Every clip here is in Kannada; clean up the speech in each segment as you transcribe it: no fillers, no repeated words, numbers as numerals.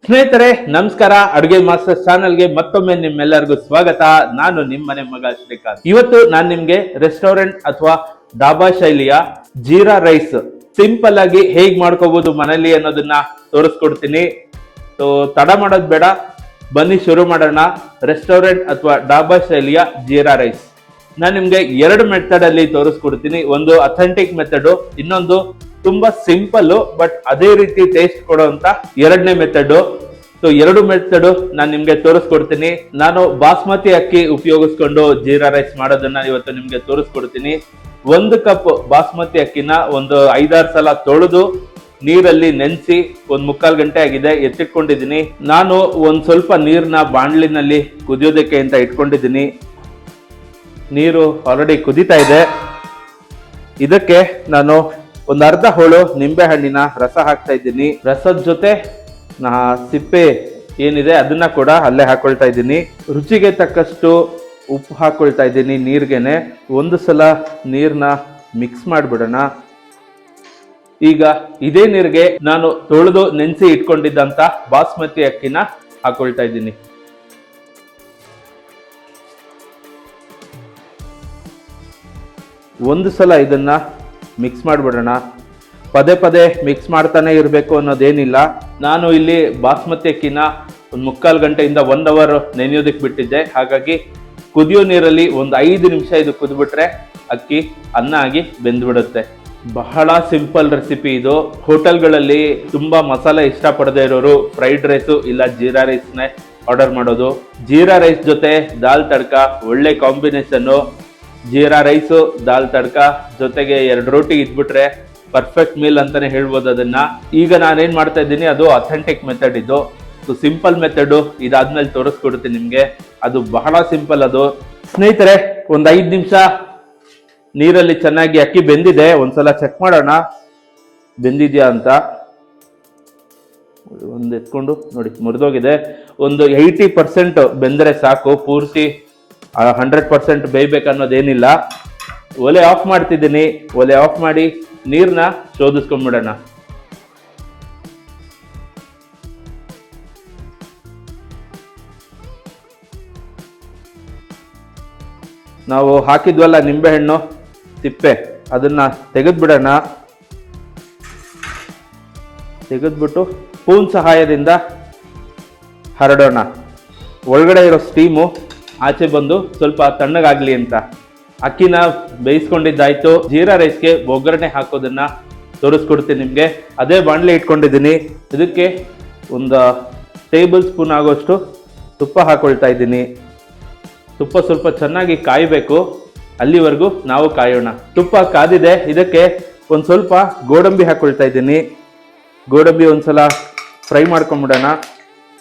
ಸ್ನೇಹಿತರೆ ನಮಸ್ಕಾರ. ಅಡುಗೆ ಮಾಸ್ಟರ್ ಚಾನಲ್ಗೆ ಮತ್ತೊಮ್ಮೆ ನಿಮ್ಮೆಲ್ಲರಿಗೂ ಸ್ವಾಗತ. ನಾನು ನಿಮ್ಮನೆ ಮಗ ಶ್ರೀಕಾಂತ್. ಇವತ್ತು ನಾನು ನಿಮ್ಗೆ ರೆಸ್ಟೋರೆಂಟ್ ಅಥವಾ ಡಾಬಾ ಶೈಲಿಯ ಜೀರಾ ರೈಸ್ ಸಿಂಪಲ್ ಆಗಿ ಹೇಗ್ ಮಾಡ್ಕೋಬಹುದು ಮನೇಲಿ ಅನ್ನೋದನ್ನ ತೋರಿಸ್ಕೊಡ್ತೀನಿ. ಸೊ ತಡ ಮಾಡೋದ್ ಬೇಡ, ಬನ್ನಿ ಶುರು ಮಾಡೋಣ. ರೆಸ್ಟೋರೆಂಟ್ ಅಥವಾ ಡಾಬಾ ಶೈಲಿಯ ಜೀರಾ ರೈಸ್ ನಾನು ನಿಮ್ಗೆ ಎರಡು ಮೆಥಡ್ ಅಲ್ಲಿ ತೋರಿಸ್ಕೊಡ್ತೀನಿ. ಒಂದು ಅಥೆಂಟಿಕ್ ಮೆಥಡ್, ಇನ್ನೊಂದು ತುಂಬಾ ಸಿಂಪಲ್ ಬಟ್ ಅದೇ ರೀತಿ ಟೇಸ್ಟ್ ಕೊಡುವಂತ ಎರಡನೇ ಮೆಥಡ್. ಸೊ ಎರಡು ಮೆಥಡ್ ನಾನು ನಿಮ್ಗೆ ತೋರಿಸ್ಕೊಡ್ತೀನಿ. ನಾನು ಬಾಸ್ಮತಿ ಅಕ್ಕಿ ಉಪಯೋಗಿಸ್ಕೊಂಡು ಜೀರಾ ರೈಸ್ ಮಾಡೋದನ್ನ ಇವತ್ತು ನಿಮ್ಗೆ ತೋರಿಸ್ಕೊಡ್ತೀನಿ. 1 ಕಪ್ ಬಾಸ್ಮತಿ ಅಕ್ಕಿನ ಒಂದು 5-6 ಸಲ ತೊಳೆದು ನೀರಲ್ಲಿ ನೆನೆಸಿ 1/4 ಗಂಟೆ ಆಗಿದೆ, ಎತ್ತಿಟ್ಕೊಂಡಿದ್ದೀನಿ. ನಾನು ಒಂದ್ ಸ್ವಲ್ಪ ನೀರ್ನ ಬಾಣ್ಲಿನಲ್ಲಿ ಕುದಿಯೋದಕ್ಕೆ ಅಂತ ಇಟ್ಕೊಂಡಿದ್ದೀನಿ. ನೀರು ಆಲ್ರೆಡಿ ಕುದೀತಾ ಇದೆ. ಇದಕ್ಕೆ ನಾನು ಒಂದು ಅರ್ಧ ಹೋಳು ನಿಂಬೆ ಹಣ್ಣಿನ ರಸ ಹಾಕ್ತಾ ಇದ್ದೀನಿ. ರಸದ ಜೊತೆ ಸಿಪ್ಪೆ ಏನಿದೆ ಅದನ್ನ ಕೂಡ ಅಲ್ಲೇ ಹಾಕೊಳ್ತಾ ಇದ್ದೀನಿ. ರುಚಿಗೆ ತಕ್ಕಷ್ಟು ಉಪ್ಪು ಹಾಕೊಳ್ತಾ ಇದ್ದೀನಿ ನೀರ್ಗೆನೆ. ಒಂದು ಸಲ ನೀರ್ನ ಮಿಕ್ಸ್ ಮಾಡಿಬಿಡೋಣ. ಈಗ ಇದೇ ನೀರಿಗೆ ನಾನು ತೊಳೆದು ನೆನೆಸಿ ಇಟ್ಕೊಂಡಿದ್ದಂತ ಬಾಸ್ಮತಿ ಅಕ್ಕಿನ ಹಾಕೊಳ್ತಾ ಇದ್ದೀನಿ. ಒಂದು ಸಲ ಇದನ್ನ ಮಿಕ್ಸ್ ಮಾಡಿಬಿಡೋಣ. ಪದೇ ಪದೇ ಮಿಕ್ಸ್ ಮಾಡ್ತಾನೆ ಇರಬೇಕು ಅನ್ನೋದೇನಿಲ್ಲ. ನಾನು ಇಲ್ಲಿ ಬಾಸ್ಮತಿ ಅಕ್ಕಿನ 1/4 ಗಂಟೆಯಿಂದ 1 ಅವರ್ ನೆನೆಯೋದಕ್ಕೆ ಬಿಟ್ಟಿದ್ದೆ. ಹಾಗಾಗಿ ಕುದಿಯೋ ನೀರಲ್ಲಿ ಒಂದು 5 ನಿಮಿಷ ಇದು ಕುದಿಬಿಟ್ರೆ ಅಕ್ಕಿ ಅನ್ನ ಆಗಿ ಬೆಂದ್ಬಿಡುತ್ತೆ. ಬಹಳ ಸಿಂಪಲ್ ರೆಸಿಪಿ ಇದು. ಹೋಟೆಲ್ಗಳಲ್ಲಿ ತುಂಬಾ ಮಸಾಲೆ ಇಷ್ಟಪಡದೇ ಇರೋರು ಫ್ರೈಡ್ ರೈಸು ಇಲ್ಲ ಜೀರಾ ರೈಸ್ನೇ ಆರ್ಡರ್ ಮಾಡೋದು. ಜೀರಾ ರೈಸ್ ಜೊತೆ ದಾಲ್ ತಡ್ಕ ಒಳ್ಳೆ ಕಾಂಬಿನೇಷನ್ನು. ಜೀರಾ ರೈಸು ದಾಲ್ ತಡ್ಕ ಜೊತೆಗೆ 2 ರೋಟಿ ಇದ್ಬಿಟ್ರೆ ಪರ್ಫೆಕ್ಟ್ ಮೀಲ್ ಅಂತಾನೆ ಹೇಳ್ಬೋದು ಅದನ್ನ. ಈಗ ನಾನೇನ್ ಮಾಡ್ತಾ ಇದ್ದೀನಿ ಅದು ಅಥೆಂಟಿಕ್ ಮೆಥಡ್. ಇದು ಸಿಂಪಲ್ ಮೆಥಡ್ ಇದಾದ್ಮೇಲೆ ತೋರಿಸ್ಕೊಡ್ತೀನಿ ನಿಮ್ಗೆ. ಅದು ಬಹಳ ಸಿಂಪಲ್ ಅದು. ಸ್ನೇಹಿತರೆ ಒಂದ್ 5 ನಿಮಿಷ ನೀರಲ್ಲಿ ಚೆನ್ನಾಗಿ ಅಕ್ಕಿ ಬೆಂದಿದೆ. ಒಂದ್ಸಲ ಚೆಕ್ ಮಾಡೋಣ ಬೆಂದಿದ್ಯಾ ಅಂತ. ಒಂದು ಎತ್ಕೊಂಡು ನೋಡಿ ಮುರಿದೋಗಿದೆ. ಒಂದು 80% ಬೆಂದರೆ ಸಾಕು, ಪೂರ್ತಿ 100% ಬೇಯ್ಬೇಕನ್ನೋದೇನಿಲ್ಲ. ಒಲೆ ಆಫ್ ಮಾಡ್ತಿದ್ದೀನಿ. ಒಲೆ ಆಫ್ ಮಾಡಿ ನೀರ್ನ ಶೋಧಿಸ್ಕೊಂಡ್ಬಿಡೋಣ. ನಾವು ಹಾಕಿದ್ವಲ್ಲ ನಿಂಬೆಹಣ್ಣು ಸಿಪ್ಪೆ, ಅದನ್ನ ತೆಗೆದ್ಬಿಡೋಣ. ತೆಗೆದ್ಬಿಟ್ಟು ಸ್ಪೂನ್ ಸಹಾಯದಿಂದ ಹರಡೋಣ. ಒಳಗಡೆ ಇರೋ ಸ್ಟೀಮು ಆಚೆ ಬಂದು ಸ್ವಲ್ಪ ತಣ್ಣಗಾಗ್ಲಿ ಅಂತ. ಅಕ್ಕಿನ ಬೇಯಿಸ್ಕೊಂಡಿದ್ದಾಯ್ತು. ಜೀರಾ ರೈಸ್ಗೆ ಒಗ್ಗರಣೆ ಹಾಕೋದನ್ನ ತೋರಿಸ್ಕೊಡ್ತೀನಿ ನಿಮ್ಗೆ. ಅದೇ ಬಾಣಲೆ ಇಟ್ಕೊಂಡಿದ್ದೀನಿ. ಇದಕ್ಕೆ ಒಂದು ಟೇಬಲ್ ಸ್ಪೂನ್ ಆಗೋಷ್ಟು ತುಪ್ಪ ಹಾಕೊಳ್ತಾ ಇದ್ದೀನಿ. ತುಪ್ಪ ಸ್ವಲ್ಪ ಚೆನ್ನಾಗಿ ಕಾಯಬೇಕು, ಅಲ್ಲಿವರೆಗೂ ನಾವು ಕಾಯೋಣ. ತುಪ್ಪ ಕಾದಿದೆ. ಇದಕ್ಕೆ ಒಂದು ಸ್ವಲ್ಪ ಗೋಡಂಬಿ ಹಾಕೊಳ್ತಾ ಇದ್ದೀನಿ. ಗೋಡಂಬಿ ಒಂದ್ಸಲ ಫ್ರೈ ಮಾಡ್ಕೊಂಡ್ಬಿಡೋಣ.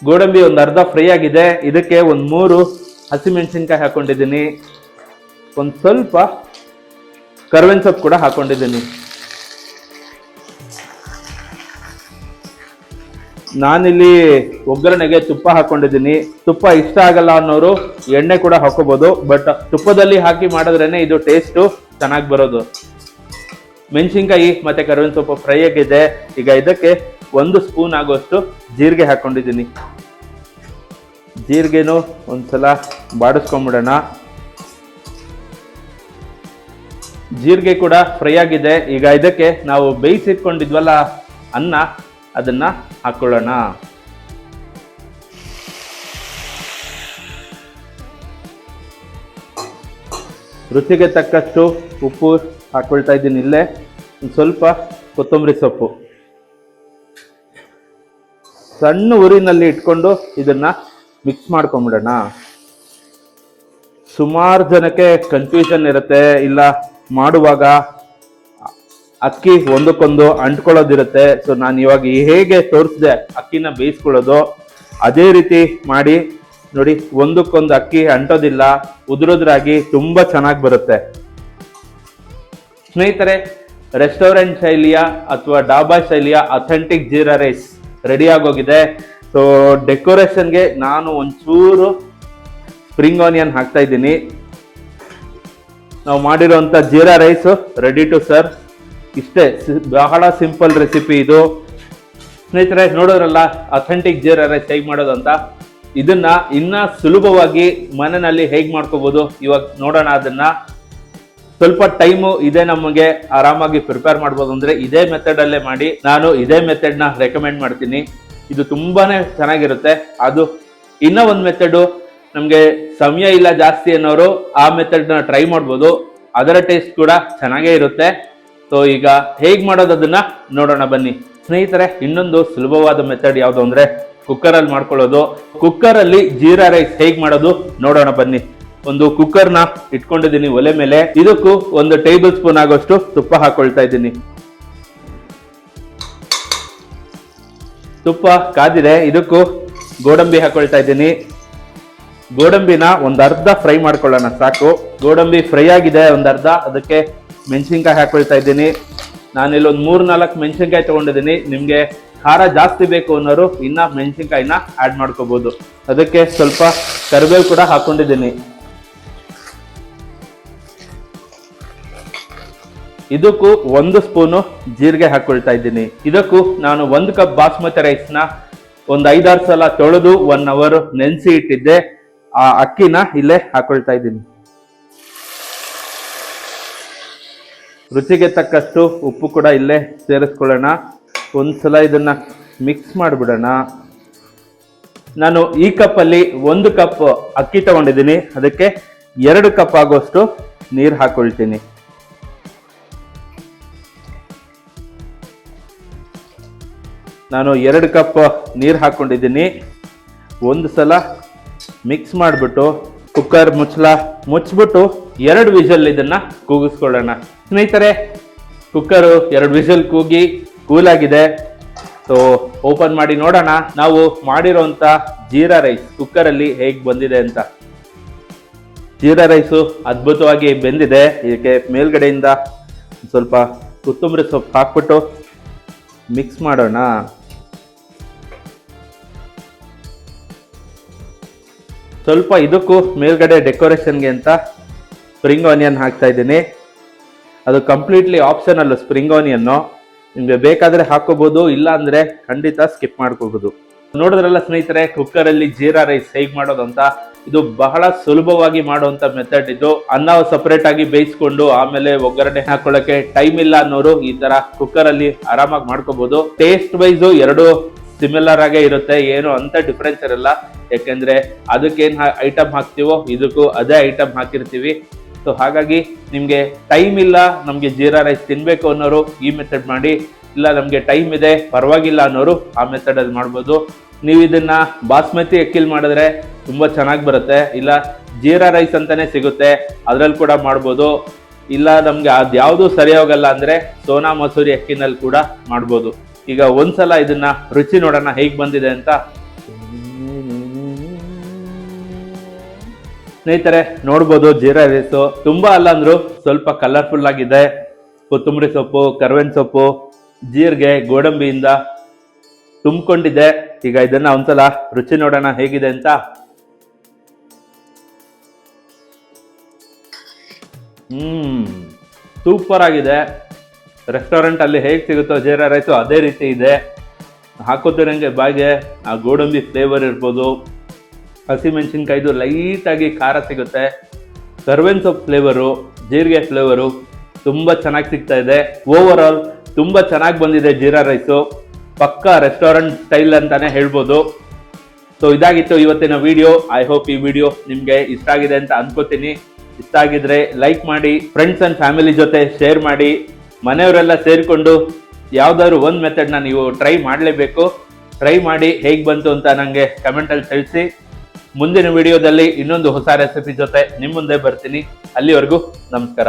ಗೋಡಂಬಿ ಒಂದು ಅರ್ಧ ಫ್ರೈ ಆಗಿದೆ. ಇದಕ್ಕೆ ಒಂದು 3 ಹಸಿಮೆಣಸಿನ್ಕಾಯಿ ಹಾಕೊಂಡಿದ್ದೀನಿ. ಒಂದು ಸ್ವಲ್ಪ ಕರ್ಬೇವಿನ ಸೊಪ್ಪು ಕೂಡ ಹಾಕೊಂಡಿದ್ದೀನಿ. ನಾನಿಲ್ಲಿ ಒಗ್ಗರಣೆಗೆ ತುಪ್ಪ ಹಾಕೊಂಡಿದ್ದೀನಿ. ತುಪ್ಪ ಇಷ್ಟ ಆಗಲ್ಲ ಅನ್ನೋರು ಎಣ್ಣೆ ಕೂಡ ಹಾಕೋಬಹುದು, ಬಟ್ ತುಪ್ಪದಲ್ಲಿ ಹಾಕಿ ಮಾಡಿದ್ರೇನೆ ಇದು ಟೇಸ್ಟು ಚೆನ್ನಾಗಿ ಬರೋದು. ಮೆಣಸಿನ್ಕಾಯಿ ಮತ್ತೆ ಕರ್ಬೇವಿನ ಸೊಪ್ಪು ಫ್ರೈ ಆಗಿದೆ. ಈಗ ಇದಕ್ಕೆ 1 ಸ್ಪೂನ್ ಆಗುವಷ್ಟು ಜೀರಿಗೆ ಹಾಕೊಂಡಿದ್ದೀನಿ. ಜೀರಿಗೆನೂ ಒಂದ್ಸಲ ಬಾಡಿಸ್ಕೊಂಡ್ಬಿಡೋಣ. ಜೀರಿಗೆ ಕೂಡ ಫ್ರೈ ಆಗಿದೆ. ಈಗ ಇದಕ್ಕೆ ನಾವು ಬೇಯಿಸಿಟ್ಕೊಂಡಿದ್ವಲ್ಲ ಅನ್ನ, ಅದನ್ನ ಹಾಕೊಳ್ಳೋಣ. ರುಚಿಗೆ ತಕ್ಕಷ್ಟು ಉಪ್ಪು ಹಾಕೊಳ್ತಾ ಇದ್ದೀನಿ. ಇಲ್ಲೇ ಒಂದು ಸ್ವಲ್ಪ ಕೊತ್ತಂಬರಿ ಸೊಪ್ಪು. ಸಣ್ಣ ಉರಿನಲ್ಲಿ ಇಟ್ಕೊಂಡು ಇದನ್ನ ಮಿಕ್ಸ್ ಮಾಡ್ಕೊಂಡ್ಬಿಡೋಣ. ಸುಮಾರು ಜನಕ್ಕೆ ಕನ್ಫ್ಯೂಷನ್ ಇರುತ್ತೆ, ಇಲ್ಲ ಮಾಡುವಾಗ ಅಕ್ಕಿ ಒಂದಕ್ಕೊಂದು ಅಂಟ್ಕೊಳ್ಳೋದಿರುತ್ತೆ. ಸೊ ನಾನು ಇವಾಗ ಹೇಗೆ ತೋರಿಸಿದೆ ಅಕ್ಕಿನ ಬೇಯಿಸ್ಕೊಳ್ಳೋದು ಅದೇ ರೀತಿ ಮಾಡಿ ನೋಡಿ. ಒಂದಕ್ಕೊಂದು ಅಕ್ಕಿ ಅಂಟೋದಿಲ್ಲ, ಉದುರೋದ್ರಾಗಿ ತುಂಬಾ ಚೆನ್ನಾಗಿ ಬರುತ್ತೆ. ಸ್ನೇಹಿತರೆ, ರೆಸ್ಟೋರೆಂಟ್ ಶೈಲಿಯ ಅಥವಾ ಡಾಬಾ ಶೈಲಿಯ ಅಥೆಂಟಿಕ್ ಜೀರಾ ರೈಸ್ ರೆಡಿ ಆಗೋಗಿದೆ. ಸೊ ಡೆಕೋರೇಷನ್ಗೆ ನಾನು ಒಂಚೂರು ಸ್ಪ್ರಿಂಗ್ ಆನಿಯನ್ ಹಾಕ್ತಾ ಇದ್ದೀನಿ. ನಾವು ಮಾಡಿರೋಂಥ jeera rice ready to serve. ಇಷ್ಟೇ, ಬಹಳ ಸಿಂಪಲ್ ರೆಸಿಪಿ ಇದು. ಸ್ನೇಹಿತರೆ, ನೋಡೋದ್ರಲ್ಲ ಅಥೆಂಟಿಕ್ ಜೀರಾ ರೈಸ್ ಹೇಗೆ ಮಾಡೋದು ಅಂತ. ಇದನ್ನ ಇನ್ನ ಸುಲಭವಾಗಿ ಮನೆಯಲ್ಲಿ ಹೇಗೆ ಮಾಡ್ಕೋಬಹುದು ಇವಾಗ ನೋಡೋಣ. ಅದನ್ನ ಸ್ವಲ್ಪ ಟೈಮು ಇದೆ ನಮಗೆ ಆರಾಮಾಗಿ ಪ್ರಿಪೇರ್ ಮಾಡ್ಬೋದು ಅಂದ್ರೆ ಇದೇ ಮೆಥಡ್ ಅಲ್ಲೇ ಮಾಡಿ. ನಾನು ಇದೇ ಮೆಥಡ್ ನ ರೆಕಮೆಂಡ್ ಮಾಡ್ತೀನಿ. ಇದು ತುಂಬಾನೇ ಚೆನ್ನಾಗಿರುತ್ತೆ. ಅದು ಇನ್ನ ಒಂದು ಮೆಥಡ್, ನಮ್ಗೆ ಸಮಯ ಇಲ್ಲ ಜಾಸ್ತಿ ಅನ್ನೋರು ಆ ಮೆಥಡ್ ನ ಟ್ರೈ ಮಾಡ್ಬೋದು. ಅದರ ಟೇಸ್ಟ್ ಕೂಡ ಚೆನ್ನಾಗೇ ಇರುತ್ತೆ. ಸೊ ಈಗ ಹೇಗ್ ಮಾಡೋದು ಅದನ್ನ ನೋಡೋಣ ಬನ್ನಿ. ಸ್ನೇಹಿತರೆ, ಇನ್ನೊಂದು ಸುಲಭವಾದ ಮೆಥಡ್ ಯಾವುದು ಅಂದ್ರೆ ಕುಕ್ಕರ್ ಅಲ್ಲಿ ಮಾಡ್ಕೊಳ್ಳೋದು. ಕುಕ್ಕರ್ ಅಲ್ಲಿ ಜೀರಾ ರೈಸ್ ಹೇಗ್ ಮಾಡೋದು ನೋಡೋಣ ಬನ್ನಿ. ಒಂದು ಕುಕ್ಕರ್ ನ ಇಟ್ಕೊಂಡಿದ್ದೀನಿ ಒಲೆ ಮೇಲೆ. ಇದಕ್ಕೂ 1 ಟೇಬಲ್ ಸ್ಪೂನ್ ಆಗೋಷ್ಟು ತುಪ್ಪ ಹಾಕೊಳ್ತಾ ಇದ್ದೀನಿ. ತುಪ್ಪ ಕಾದಿದೆ. ಇದಕ್ಕೂ ಗೋಡಂಬಿ ಹಾಕೊಳ್ತಾ ಇದ್ದೀನಿ. ಗೋಡಂಬಿನ ಅರ್ಧ ಫ್ರೈ ಮಾಡ್ಕೊಳ್ಳೋಣ ಸಾಕು. ಗೋಡಂಬಿ ಫ್ರೈ ಆಗಿದೆ ಅರ್ಧ. ಅದಕ್ಕೆ ಮೆಣಸಿನ್ಕಾಯಿ ಹಾಕೊಳ್ತಾ ಇದ್ದೀನಿ. ನಾನಿಲ್ಲಿ 3-4 ಮೆಣಸಿನ್ಕಾಯಿ ತಗೊಂಡಿದ್ದೀನಿ. ನಿಮ್ಗೆ ಖಾರ ಜಾಸ್ತಿ ಬೇಕು ಅನ್ನೋರು ಇನ್ನ ಮೆಣಸಿನ್ಕಾಯಿನ ಆಡ್ ಮಾಡ್ಕೋಬಹುದು. ಅದಕ್ಕೆ ಸ್ವಲ್ಪ ಕರಿಬೇವು ಕೂಡ ಹಾಕೊಂಡಿದ್ದೀನಿ. ಇದಕ್ಕೂ 1 ಸ್ಪೂನು ಜೀರಿಗೆ ಹಾಕೊಳ್ತಾ ಇದ್ದೀನಿ. ಇದಕ್ಕೂ ನಾನು 1 ಕಪ್ ಬಾಸ್ಮತಿ ರೈಸ್ ನ 5-6 ಸಲ ತೊಳೆದು 1 ಅವರ್ ನೆನೆಸಿ ಇಟ್ಟಿದ್ದೆ. ಆ ಅಕ್ಕಿನ ಇಲ್ಲೇ ಹಾಕೊಳ್ತಾ ಇದ್ದೀನಿ. ರುಚಿಗೆ ತಕ್ಕಷ್ಟು ಉಪ್ಪು ಕೂಡ ಇಲ್ಲೇ ಸೇರಿಸ್ಕೊಳ್ಳೋಣ. ಒಂದ್ಸಲ ಇದನ್ನ ಮಿಕ್ಸ್ ಮಾಡಿಬಿಡೋಣ. ನಾನು ಈ ಕಪ್ಪಲ್ಲಿ 1 ಕಪ್ ಅಕ್ಕಿ ತಗೊಂಡಿದ್ದೀನಿ. ಅದಕ್ಕೆ 2 ಕಪ್ ಆಗೋಷ್ಟು ನೀರು ಹಾಕೊಳ್ತೀನಿ. ನಾನು 2 ಕಪ್ ನೀರು ಹಾಕೊಂಡಿದ್ದೀನಿ. ಒಂದು ಸಲ ಮಿಕ್ಸ್ ಮಾಡಿಬಿಟ್ಟು ಕುಕ್ಕರ್ ಮುಚ್ಚಿಬಿಟ್ಟು 2 ವಿಷಲ್ ಇದನ್ನ ಕೂಗಿಸ್ಕೊಳ್ಳೋಣ. ಸ್ನೇಹಿತರೆ, ಕುಕ್ಕರ್ 2 ವಿಷಲ್ ಕೂಗಿ ಕೂಲ್ ಆಗಿದೆ. ಸೊ ಓಪನ್ ಮಾಡಿ ನೋಡೋಣ ನಾವು ಮಾಡಿರೋಂಥ ಜೀರಾ ರೈಸ್ ಕುಕ್ಕರ್ ಅಲ್ಲಿ ಹೇಗೆ ಬಂದಿದೆ ಅಂತ. ಜೀರಾ ರೈಸು ಅದ್ಭುತವಾಗಿ ಬೆಂದಿದೆ. ಇದಕ್ಕೆ ಮೇಲ್ಗಡೆಯಿಂದ ಸ್ವಲ್ಪ ಕೊತ್ತಂಬರಿ ಸೊಪ್ಪು ಹಾಕ್ಬಿಟ್ಟು ಮಿಕ್ಸ್ ಮಾಡೋಣ. ಸ್ವಲ್ಪ ಇದಕ್ಕೂ ಮೇಲ್ಗಡೆ ಡೆಕೋರೇಷನ್ಗೆ ಅಂತ ಸ್ಪ್ರಿಂಗ್ ಆನಿಯನ್ ಹಾಕ್ತಾ ಇದ್ದೀನಿ. ಅದು ಕಂಪ್ಲೀಟ್ಲಿ ಆಪ್ಷನಲ್ ಸ್ಪ್ರಿಂಗ್ ಆನಿಯನ್ನು. ನಿಮಗೆ ಬೇಕಾದರೆ ಹಾಕೋಬಹುದು, ಇಲ್ಲ ಅಂದರೆ ಖಂಡಿತ ಸ್ಕಿಪ್ ಮಾಡ್ಕೋಬಹುದು. ನೋಡಿದ್ರಲ್ಲ ಸ್ನೇಹಿತರೆ, ಕುಕ್ಕರಲ್ಲಿ ಜೀರಾ ರೈಸ್ ಹೇಗೆ ಮಾಡೋದು ಅಂತ. ಇದು ಬಹಳ ಸುಲಭವಾಗಿ ಮಾಡುವಂಥ ಮೆಥಡ್. ಇದು ಅನ್ನ ಸಪರೇಟ್ ಆಗಿ ಬೇಯಿಸ್ಕೊಂಡು ಆಮೇಲೆ ಒಗ್ಗರಣೆ ಹಾಕೊಳ್ಳೋಕೆ ಟೈಮ್ ಇಲ್ಲ ಅನ್ನೋರು ಈ ತರ ಕುಕ್ಕರಲ್ಲಿ ಆರಾಮಾಗಿ ಮಾಡ್ಕೋಬಹುದು. ಟೇಸ್ಟ್ ವೈಸು 2 ಸಿಮಿಲರ್ ಆಗೇ ಇರುತ್ತೆ, ಏನು ಅಂತ ಡಿಫ್ರೆನ್ಸ್ ಇರಲ್ಲ. ಯಾಕೆಂದ್ರೆ ಅದಕ್ಕೇನು ಐಟಮ್ ಹಾಕ್ತೀವೋ ಇದಕ್ಕೂ ಅದೇ ಐಟಮ್ ಹಾಕಿರ್ತೀವಿ. ಸೊ ಹಾಗಾಗಿ ನಿಮ್ಗೆ ಟೈಮ್ ಇಲ್ಲ, ನಮ್ಗೆ ಜೀರಾ ರೈಸ್ ತಿನ್ಬೇಕು ಅನ್ನೋರು ಈ ಮೆಥಡ್ ಮಾಡಿ. ಇಲ್ಲ ನಮ್ಗೆ ಟೈಮ್ ಇದೆ ಪರವಾಗಿಲ್ಲ ಅನ್ನೋರು ಆ ಮೆಥಡ್ ಅಲ್ಲಿ ಮಾಡ್ಬೋದು. ನೀವು ಇದನ್ನ ಬಾಸ್ಮತಿ ಅಕ್ಕಿಲ್ ಮಾಡಿದ್ರೆ ತುಂಬಾ ಚೆನ್ನಾಗಿ ಬರುತ್ತೆ. ಇಲ್ಲ ಜೀರಾ ರೈಸ್ ಅಂತಾನೆ ಸಿಗುತ್ತೆ, ಅದ್ರಲ್ಲಿ ಕೂಡ ಮಾಡ್ಬೋದು. ಇಲ್ಲ ನಮ್ಗೆ ಅದ್ಯಾವುದು ಸರಿ ಹೋಗಲ್ಲ ಅಂದ್ರೆ ಸೋನಾ ಮಸೂರಿ ಅಕ್ಕಿನಲ್ಲಿ ಕೂಡ ಮಾಡ್ಬೋದು. ಈಗ ಒಂದ್ಸಲ ಇದನ್ನ ರುಚಿ ನೋಡೋಣ ಹೇಗ್ ಬಂದಿದೆ ಅಂತ. ಸ್ನೇಹಿತರೆ, ನೋಡ್ಬೋದು ಜೀರಾ ರೈಸು ತುಂಬಾ ಅಲ್ಲ ಅಂದ್ರು ಸ್ವಲ್ಪ ಕಲರ್ಫುಲ್ ಆಗಿದೆ. ಕೊತ್ತಂಬರಿ ಸೊಪ್ಪು, ಕರ್ಬೇವಿನ ಸೊಪ್ಪು, ಜೀರಿಗೆ, ಗೋಡಂಬಿಯಿಂದ ತುಂಬಿಕೊಂಡಿದೆ. ಈಗ ಇದನ್ನ ಒಂದ್ಸಲ ರುಚಿ ನೋಡೋಣ ಹೇಗಿದೆ ಅಂತ. ಸೂಪರ್ ಆಗಿದೆ. ರೆಸ್ಟೋರೆಂಟ್ ಅಲ್ಲಿ ಹೇಗೆ ಸಿಗುತ್ತೋ ಜೀರಾ ರೈಸು ಅದೇ ರೀತಿ ಇದೆ. ಹಾಕೋತಿರಂಗೆ ಬಾಯಿಗೆ ಆ ಗೋಡಂಬಿ ಫ್ಲೇವರ್ ಇರ್ಬೋದು, ಹಸಿಮೆಣಸಿನ್ಕಾಯ್ದು ಲೈಟಾಗಿ ಖಾರ ಸಿಗುತ್ತೆ, ಕರ್ಬೇವಿನ ಸೊಪ್ಪು ಫ್ಲೇವರು, ಜೀರಿಗೆ ಫ್ಲೇವರು ತುಂಬ ಚೆನ್ನಾಗಿ ಸಿಗ್ತಾ ಇದೆ. ಓವರ್ ಆಲ್ ತುಂಬ ಚೆನ್ನಾಗಿ ಬಂದಿದೆ ಜೀರಾ ರೈಸು. ಪಕ್ಕಾ ರೆಸ್ಟೋರೆಂಟ್ ಸ್ಟೈಲ್ ಅಂತಾನೆ ಹೇಳ್ಬೋದು. ಸೊ ಇದಾಗಿತ್ತು ಇವತ್ತಿನ ವಿಡಿಯೋ. ಐ ಹೋಪ್ ಈ ವಿಡಿಯೋ ನಿಮಗೆ ಇಷ್ಟ ಆಗಿದೆ ಅಂತ ಅನ್ಕೋತೀನಿ. ಇಷ್ಟ ಆಗಿದ್ರೆ ಲೈಕ್ ಮಾಡಿ, ಫ್ರೆಂಡ್ಸ್ ಅಂಡ್ ಫ್ಯಾಮಿಲಿ ಜೊತೆ ಶೇರ್ ಮಾಡಿ. ಮನೆಯವರೆಲ್ಲ ಸೇರಿಕೊಂಡು ಯಾವ್ದಾದ್ರು ಒಂದು ಮೆಥಡ್ನ ನೀವು ಟ್ರೈ ಮಾಡಲೇಬೇಕು. ಟ್ರೈ ಮಾಡಿ ಹೇಗೆ ಬಂತು ಅಂತ ನನಗೆ ಕಮೆಂಟಲ್ಲಿ ತಿಳಿಸಿ. ಮುಂದಿನ ವಿಡಿಯೋದಲ್ಲಿ ಇನ್ನೊಂದು ಹೊಸ ರೆಸಿಪಿ ಜೊತೆ ನಿಮ್ಮ ಮುಂದೆ ಬರ್ತೀನಿ. ಅಲ್ಲಿವರೆಗೂ ನಮಸ್ಕಾರ.